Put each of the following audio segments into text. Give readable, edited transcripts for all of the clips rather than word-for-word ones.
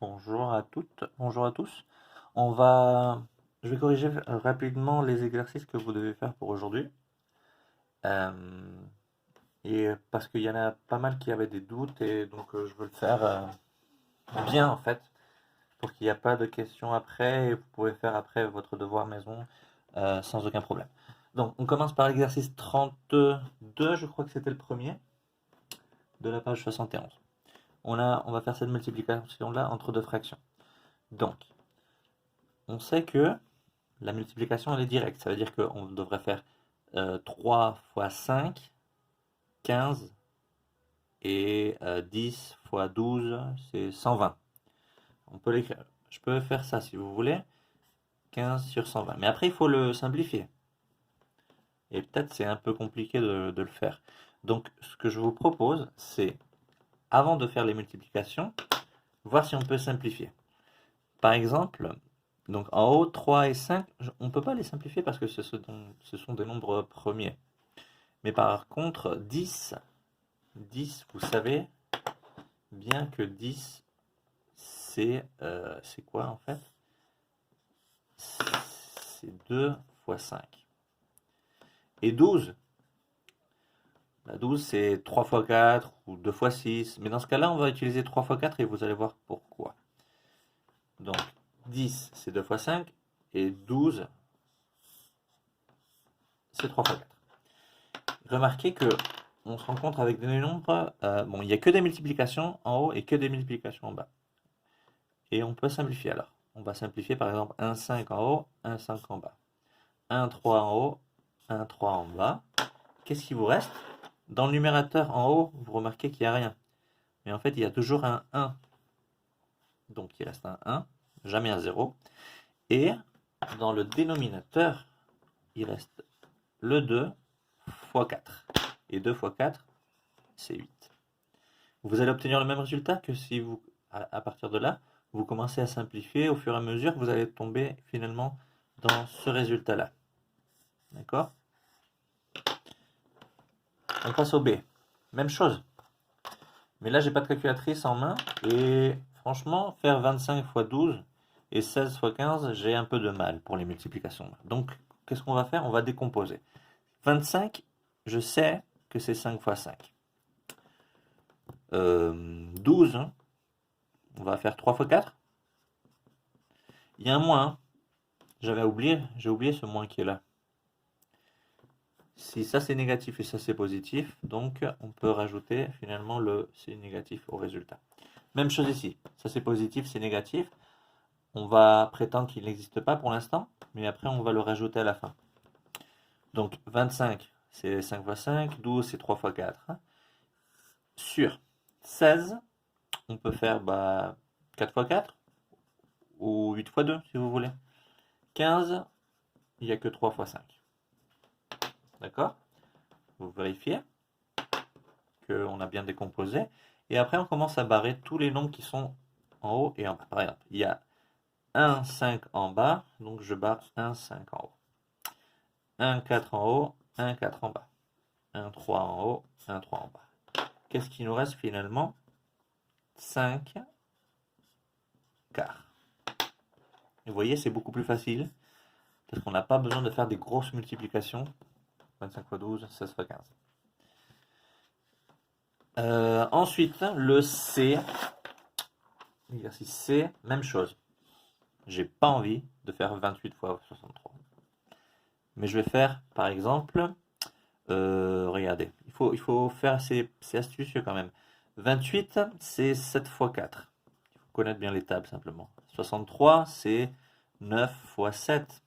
Bonjour à toutes, bonjour à tous. Je vais corriger rapidement les exercices que vous devez faire pour aujourd'hui. Euh, et parce qu'il y en a pas mal qui avaient des doutes et donc je veux le faire bien en fait, pour qu'il n'y ait pas de questions après et vous pouvez faire après votre devoir maison sans aucun problème. Donc on commence par l'exercice 32, je crois que c'était le premier, de la page 71. On va faire cette multiplication-là entre deux fractions. Donc, on sait que la multiplication, elle est directe. Ça veut dire qu'on devrait faire 3 fois 5, 15, et 10 fois 12, c'est 120. On peut l'écrire. Je peux faire ça si vous voulez, 15 sur 120. Mais après, il faut le simplifier. Et peut-être c'est un peu compliqué de le faire. Donc, ce que je vous propose, c'est, avant de faire les multiplications, voir si on peut simplifier. Par exemple, donc en haut, 3 et 5, on ne peut pas les simplifier parce que ce sont des nombres premiers. Mais par contre, 10, vous savez bien que 10, c'est quoi en fait? C'est 2 fois 5. Et 12, 12 c'est 3 fois 4 ou 2 fois 6. Mais dans ce cas-là, on va utiliser 3 fois 4 et vous allez voir pourquoi. Donc 10, c'est 2 fois 5 et 12, c'est 3 fois 4. Remarquez que on se rencontre avec des nombres, bon, il n'y a que des multiplications en haut et que des multiplications en bas. Et on peut simplifier alors. On va simplifier par exemple 1, 5 en haut, 1, 5 en bas. 1, 3 en haut, 1, 3 en bas. Qu'est-ce qui vous reste? Dans le numérateur en haut, vous remarquez qu'il n'y a rien. Mais en fait, il y a toujours un 1. Donc il reste un 1, jamais un 0. Et dans le dénominateur, il reste le 2 fois 4. Et 2 fois 4, c'est 8. Vous allez obtenir le même résultat que si vous, à partir de là, vous commencez à simplifier au fur et à mesure, vous allez tomber finalement dans ce résultat-là. D'accord? On passe au B. Même chose. Mais là, j'ai pas de calculatrice en main. Et franchement, faire 25 fois 12 et 16 fois 15, j'ai un peu de mal pour les multiplications. Donc, qu'est-ce qu'on va faire? On va décomposer. 25, je sais que c'est 5 fois 5. 12, hein, on va faire 3 fois 4. Il y a un moins. Hein. J'ai oublié ce moins qui est là. Si ça c'est négatif et ça c'est positif, donc on peut rajouter finalement le c'est négatif au résultat. Même chose ici, ça c'est positif, c'est négatif. On va prétendre qu'il n'existe pas pour l'instant, mais après on va le rajouter à la fin. Donc 25 c'est 5 fois 5, 12 c'est 3 fois 4. Sur 16, on peut faire 4 fois 4 ou 8 fois 2 si vous voulez. 15, il n'y a que 3 fois 5. D'accord? Vous vérifiez qu'on a bien décomposé. Et après, on commence à barrer tous les nombres qui sont en haut et en bas. Par exemple, il y a 1, 5 en bas, donc je barre 1, 5 en haut. 1, 4 en haut, 1, 4 en bas. 1, 3 en haut, 1, 3 en bas. Qu'est-ce qui nous reste finalement? 5 quarts. Vous voyez, c'est beaucoup plus facile parce qu'on n'a pas besoin de faire des grosses multiplications. 25 fois 12, 16 fois 15. Ensuite, le C, l'exercice C, même chose. J'ai pas envie de faire 28 fois 63. Mais je vais faire, par exemple, regardez, il faut faire, c'est astucieux quand même. 28, c'est 7 fois 4. Il faut connaître bien les tables simplement. 63, c'est 9 fois 7.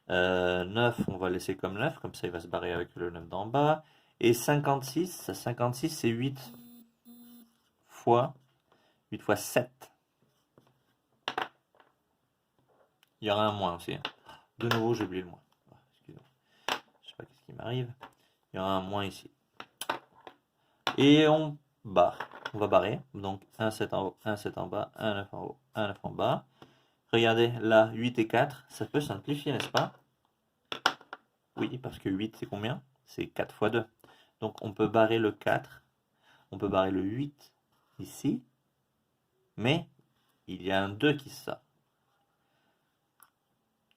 9, on va laisser comme 9, comme ça il va se barrer avec le 9 d'en bas. Et 56, c'est 8 fois 7. Il y aura un moins aussi. Hein. De nouveau, j'ai oublié le moins. Excusez-moi. Je sais pas qu'est-ce qui m'arrive. Il y aura un moins ici. Et on barre. On va barrer. Donc 1, 7 en haut, 1, 7 en bas, 1, 9 en haut, 1, 9 en bas. Regardez, là, 8 et 4, ça peut simplifier, n'est-ce pas? Oui, parce que 8, c'est combien? C'est 4 fois 2. Donc on peut barrer le 4, on peut barrer le 8 ici, mais il y a un 2 qui sort.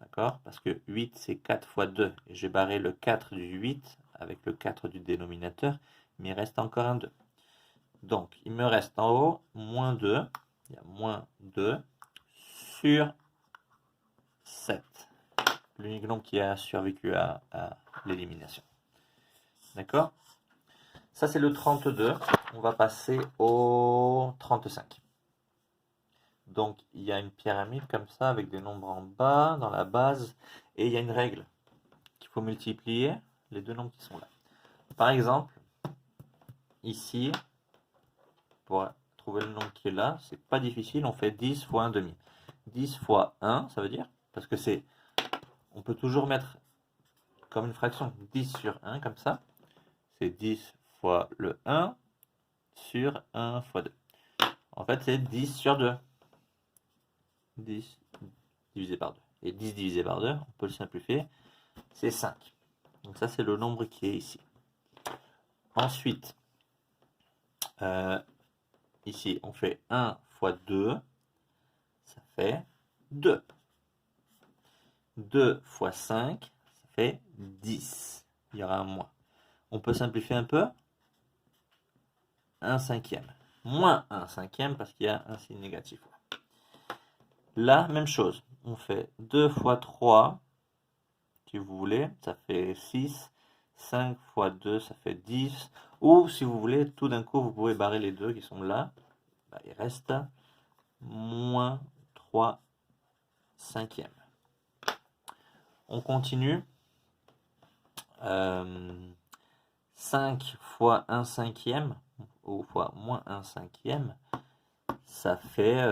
D'accord? Parce que 8, c'est 4 fois 2. Et j'ai barré le 4 du 8 avec le 4 du dénominateur, mais il reste encore un 2. Donc, il me reste en haut moins 2. Il y a moins 2 sur 7. L'unique nombre qui a survécu à l'élimination. D'accord? Ça, c'est le 32. On va passer au 35. Donc, il y a une pyramide comme ça, avec des nombres en bas, dans la base, et il y a une règle qu'il faut multiplier les deux nombres qui sont là. Par exemple, ici, pour trouver le nombre qui est là, c'est pas difficile, on fait 10 fois 1 demi. 10 fois 1, ça veut dire, parce que c'est, on peut toujours mettre comme une fraction 10 sur 1, comme ça, c'est 10 fois le 1 sur 1 fois 2. En fait, c'est 10 sur 2. 10 divisé par 2. Et 10 divisé par 2, on peut le simplifier, c'est 5. Donc ça, c'est le nombre qui est ici. Ensuite, ici, on fait 1 fois 2, ça fait 2. 2 fois 5, ça fait 10. Il y aura un moins. On peut simplifier un peu. 1 cinquième. Moins 1 cinquième parce qu'il y a un signe négatif. Là, même chose. On fait 2 fois 3, si vous voulez, ça fait 6. 5 fois 2, ça fait 10. Ou si vous voulez, tout d'un coup, vous pouvez barrer les deux qui sont là. Bah, il reste moins 3 cinquièmes. On continue. 5 fois 1 cinquième, ou fois moins 1 cinquième, ça fait,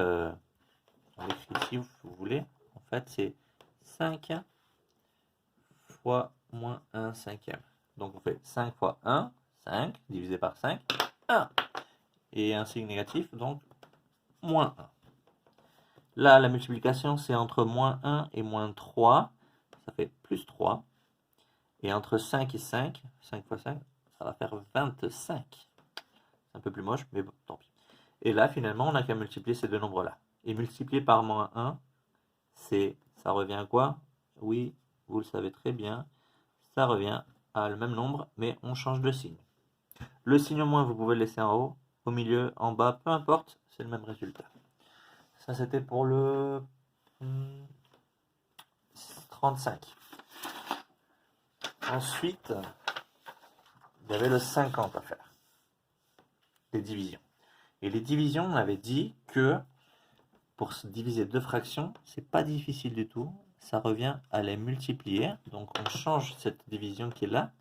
on l'écrit ici, si vous voulez, en fait c'est 5 fois moins 1 cinquième. Donc on fait 5 fois 1, 5, divisé par 5, 1. Et un signe négatif, donc moins 1. Là, la multiplication, c'est entre moins 1 et moins 3, ça fait plus 3. Et entre 5 et 5, 5 fois 5, ça va faire 25. C'est un peu plus moche, mais bon, tant pis. Et là, finalement, on n'a qu'à multiplier ces deux nombres-là. Et multiplier par moins 1, ça revient à quoi? Oui, vous le savez très bien, ça revient à le même nombre, mais on change de signe. Le signe au moins, vous pouvez le laisser en haut, au milieu, en bas, peu importe, c'est le même résultat. Ça, c'était pour le 35. Ensuite, il y avait le 50 à faire. Les divisions. Et les divisions, on avait dit que pour se diviser deux fractions, c'est pas difficile du tout. Ça revient à les multiplier. Donc on change cette division qui est là,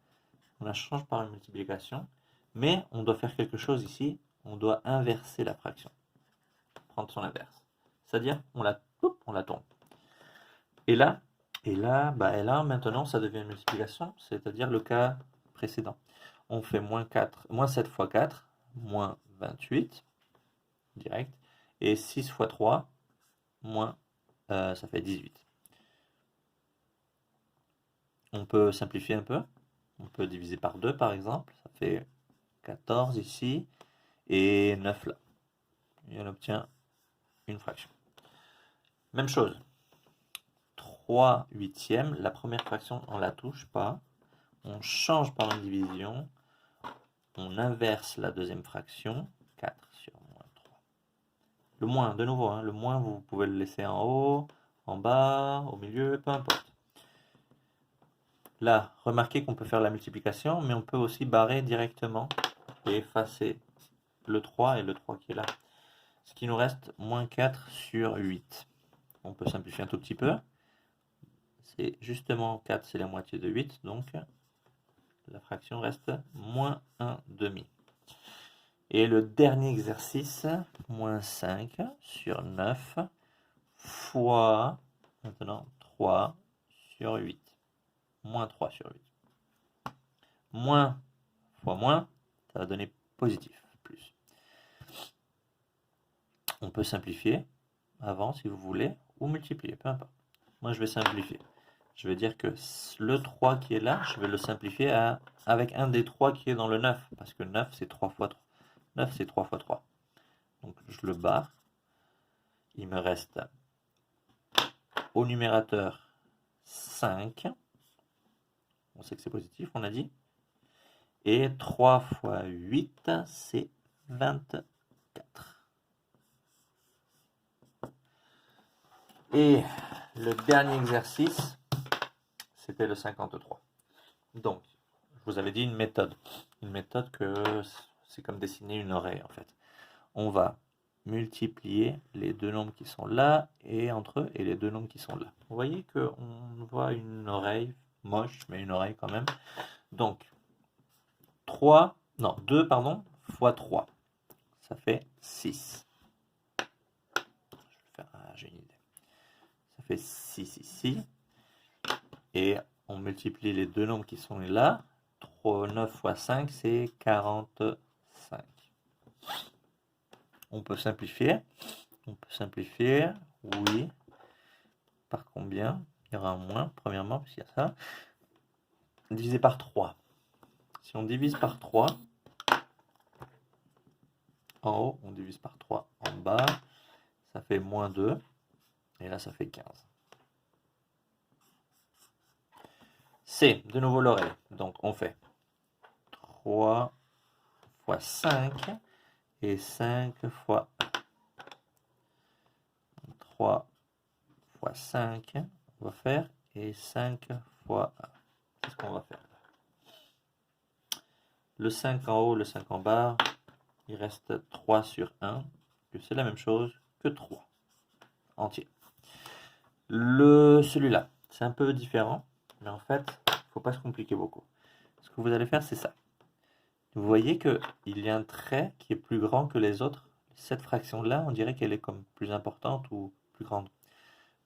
on la change par une multiplication. Mais on doit faire quelque chose ici. On doit inverser la fraction. Prendre son inverse. C'est-à-dire, on la tourne. Et là, maintenant, ça devient une multiplication, c'est-à-dire le cas précédent. On fait moins 7 fois 4, moins 28, direct. Et 6 fois 3, moins, ça fait 18. On peut simplifier un peu. On peut diviser par 2, par exemple. Ça fait 14 ici et 9 là. Et on obtient une fraction. Même chose. 3 huitièmes. La première fraction, on ne la touche pas. On change par une division. On inverse la deuxième fraction. 4 sur moins 3. Le moins, de nouveau, le moins, vous pouvez le laisser en haut, en bas, au milieu, peu importe. Là, remarquez qu'on peut faire la multiplication, mais on peut aussi barrer directement et effacer le 3 et le 3 qui est là. Ce qui nous reste, moins 4 sur 8. On peut simplifier un tout petit peu. C'est justement 4, c'est la moitié de 8, donc la fraction reste moins 1 demi. Et le dernier exercice, moins 5 sur 9 fois, maintenant, 3 sur 8. Moins 3 sur 8. Moins fois moins, ça va donner positif, plus. On peut simplifier avant si vous voulez, ou multiplier, peu importe. Moi je vais simplifier. Je vais dire que le 3 qui est là, je vais le simplifier avec un des 3 qui est dans le 9, parce que 9 c'est 3 fois 3. 9 c'est 3 fois 3. Donc je le barre. il me reste au numérateur 5. On sait que c'est positif, on a dit. Et 3 fois 8, c'est 24. Et le dernier exercice, c'était le 53. Donc, je vous avais dit une méthode. Une méthode que c'est comme dessiner une oreille en fait. On va multiplier les deux nombres qui sont là et entre eux et les deux nombres qui sont là. Vous voyez qu'on voit une oreille moche, mais une oreille quand même. Donc, 2 fois 3, ça fait 6. J'ai une idée. Ça fait 6 ici. Et on multiplie les deux nombres qui sont là. 9 fois 5, c'est 45. On peut simplifier. Oui. Par combien? Il y aura un moins, premièrement, puisqu'il y a ça. Divisé par 3. Si on divise par 3, en haut, on divise par 3 en bas, ça fait moins 2. Et là, ça fait 15. C'est de nouveau l'oreille. Donc, on fait 3 fois 5 et 5 fois 1. 3 fois 5, on va faire, et 5 fois 1. C'est ce qu'on va faire. Le 5 en haut, le 5 en bas, il reste 3 sur 1, que c'est la même chose que 3 entier. Celui-là, c'est un peu différent, mais en fait, il ne faut pas se compliquer beaucoup. Ce que vous allez faire, c'est ça. Vous voyez qu'il y a un trait qui est plus grand que les autres. Cette fraction-là, on dirait qu'elle est comme plus importante ou plus grande.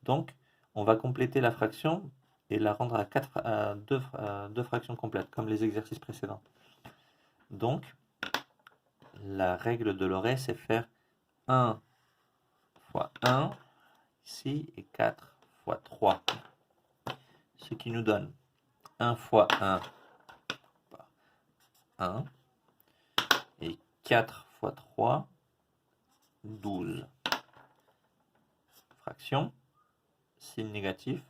Donc, on va compléter la fraction et la rendre à deux fractions complètes, comme les exercices précédents. Donc, la règle de l'oreille, c'est faire 1 fois 1 ici et 4 fois 3. Ce qui nous donne 1 fois 1, 1, et 4 fois 3, 12. Fraction, signe négatif,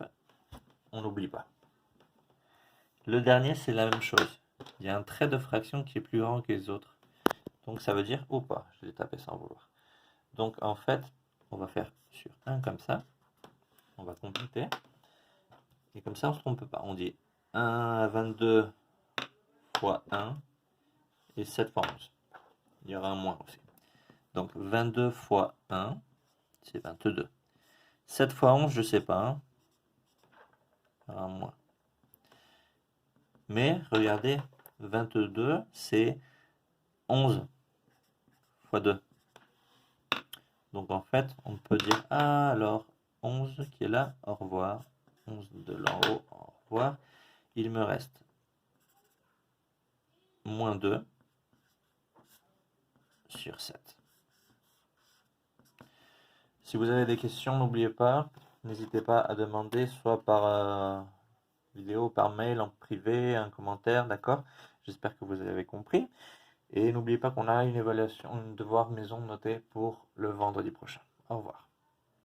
on n'oublie pas. Le dernier, c'est la même chose. Il y a un trait de fraction qui est plus grand que les autres. Donc ça veut dire, ou pas, je l'ai tapé sans vouloir. Donc en fait, on va faire sur 1 comme ça. On va compléter. Et comme ça, on ne se trompe pas. On dit 1 à 22 fois 1 et 7 fois 11. Il y aura un moins aussi. Donc 22 fois 1, c'est 22. 7 fois 11, je ne sais pas. Hein. Il y aura un moins. Mais regardez, 22, c'est 11 fois 2. Donc en fait, on peut dire, ah alors, 11 qui est là, au revoir. 11 de l'en haut, au revoir. Il me reste moins 2 sur 7. Si vous avez des questions, n'oubliez pas, n'hésitez pas à demander, soit par vidéo, par mail, en privé, un commentaire, d'accord? J'espère que vous avez compris. Et n'oubliez pas qu'on a une évaluation, un devoir maison noté pour le vendredi prochain. Au revoir.